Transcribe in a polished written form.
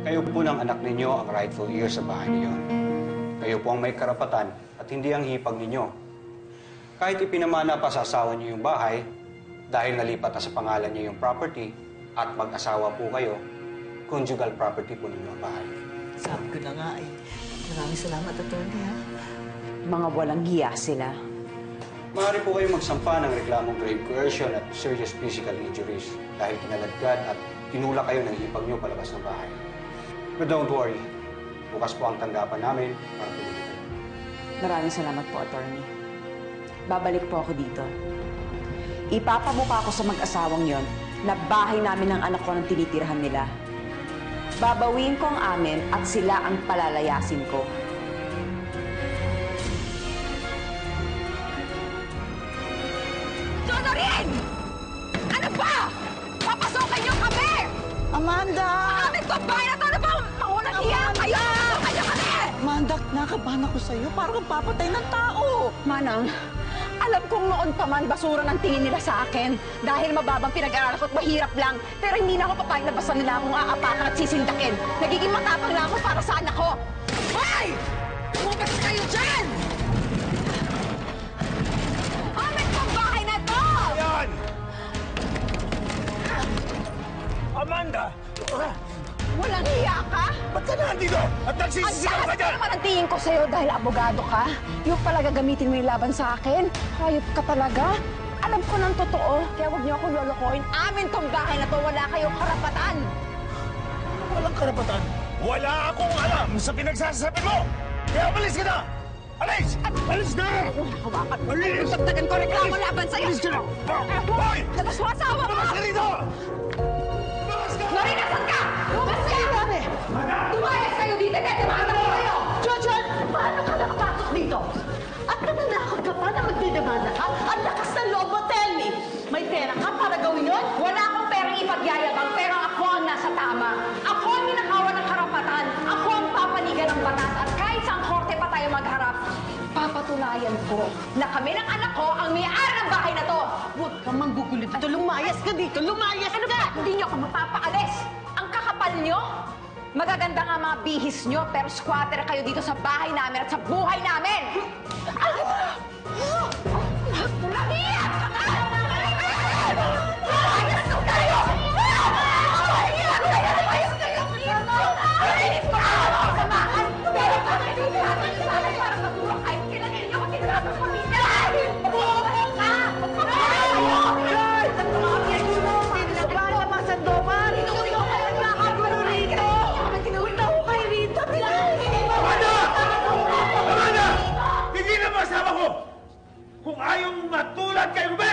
Kayo po ng anak ninyo ang rightful heir sa bahay niyo. Kayo po ang may karapatan at hindi ang hipag ninyo. Kahit ipinamana pa sa asawa niyo yung bahay, dahil nalipat na sa pangalan niyo yung property at mag-asawa po kayo, conjugal property po ninyo ang bahay. Sabi ko na nga eh. Maraming salamat, attorney, ha? Mga walang hiya sila. Maaari po kayong magsampa ng reklamong grave coercion at serious physical injuries dahil kinaladkad at tinulak kayo ng hipag niyo palabas ng bahay. But don't worry, bukas po ang tanggapan namin para tulungan kayo. Maraming salamat po, attorney. Babalik po ako dito. Ipapamukha ko sa mag-asawang yon na bahay namin ng anak ko ng tinitirhan nila. Babawiin ko ang amin at sila ang palalayasin ko. Donorin! Ano ba? Papasokan niyo kami! Amanda! Amin to, bahay na to! Ano ba? Maunang hiya kayo! Kayo kami! Amanda, nakabahan ako sa'yo. Parang kang papatay ng tao. Manang, alam kong noon pa man basura ng tingin nila sa akin dahil mababang pinag-aaral ko at mahirap lang. Pero hindi na ako papayag na basta nila akong aapakan at sisindakin. Nagiging matapang lang ako para sa anak ko. Hoy! Lumabas kayo dyan! Amin tong bahay na to! Yan! Amanda! Walang hiya ka? Ba't ka nandito? At Ang nagsisisigaw ka taas dyan? naman ang tingin ko sa'yo dahil abogado ka. Yung pala gagamitin mo yung laban sa akin. Hayop ka talaga. Alam ko ng totoo, kaya huwag niyo akong lolokohin. Amin tong bahay na to, wala kayong karapatan. Walang karapatan. Wala akong alam sa pinagsasabi mo! Kaya umalis ka na! Alis! Alis na! Hawakan mo. Alis! Dagdagan ko reklamo laban sa'yo. Alis ka na! Hoy! Labas mo asawa mo! Labas ka dito! Labas ka! Marina, saan ka? Lumabas ka! Tumayas kayo dito, kaya tumakas ko kayo! Jojon! Paano ka nakapasok dito? At nananakot ka pa na magdidemanda ka? Ang lakas ng loob mo, tell me! May pera ka para gawin yun? Wala akong perang ipagyayabang, pero ako ang nasa tama. Ako ang ninakawan ng karapatan. Ako ang papanigan ng batas. At kahit saan korte pa tayo magharap, papatunayan ko na kami ng anak ko ang may-ari ng bahay na to. Huwag kang manggugulit dito. Lumayas ka dito. Lumayas Ano ba? Hindi niyo ako mapapaalis. Ang kakapal niyo? Magaganda nga mga bihis niyo, pero squatter kayo dito sa bahay namin at sa buhay namin! Lagiyan! Layas ko kayo! Layas kayo! Layas ko kayo! Samahan! Pero bakit hindi natin isalay para matulong kahit kailangan niyo kasi nila sa pamilya? Buhay ka! Para naman sa Domar! Inuwi ko kayo nakakagulo rito! Punta ko kayo rito! Amanda! Amanda! Hindi na masama ko! Kung ayaw mong matulad kay Ruben!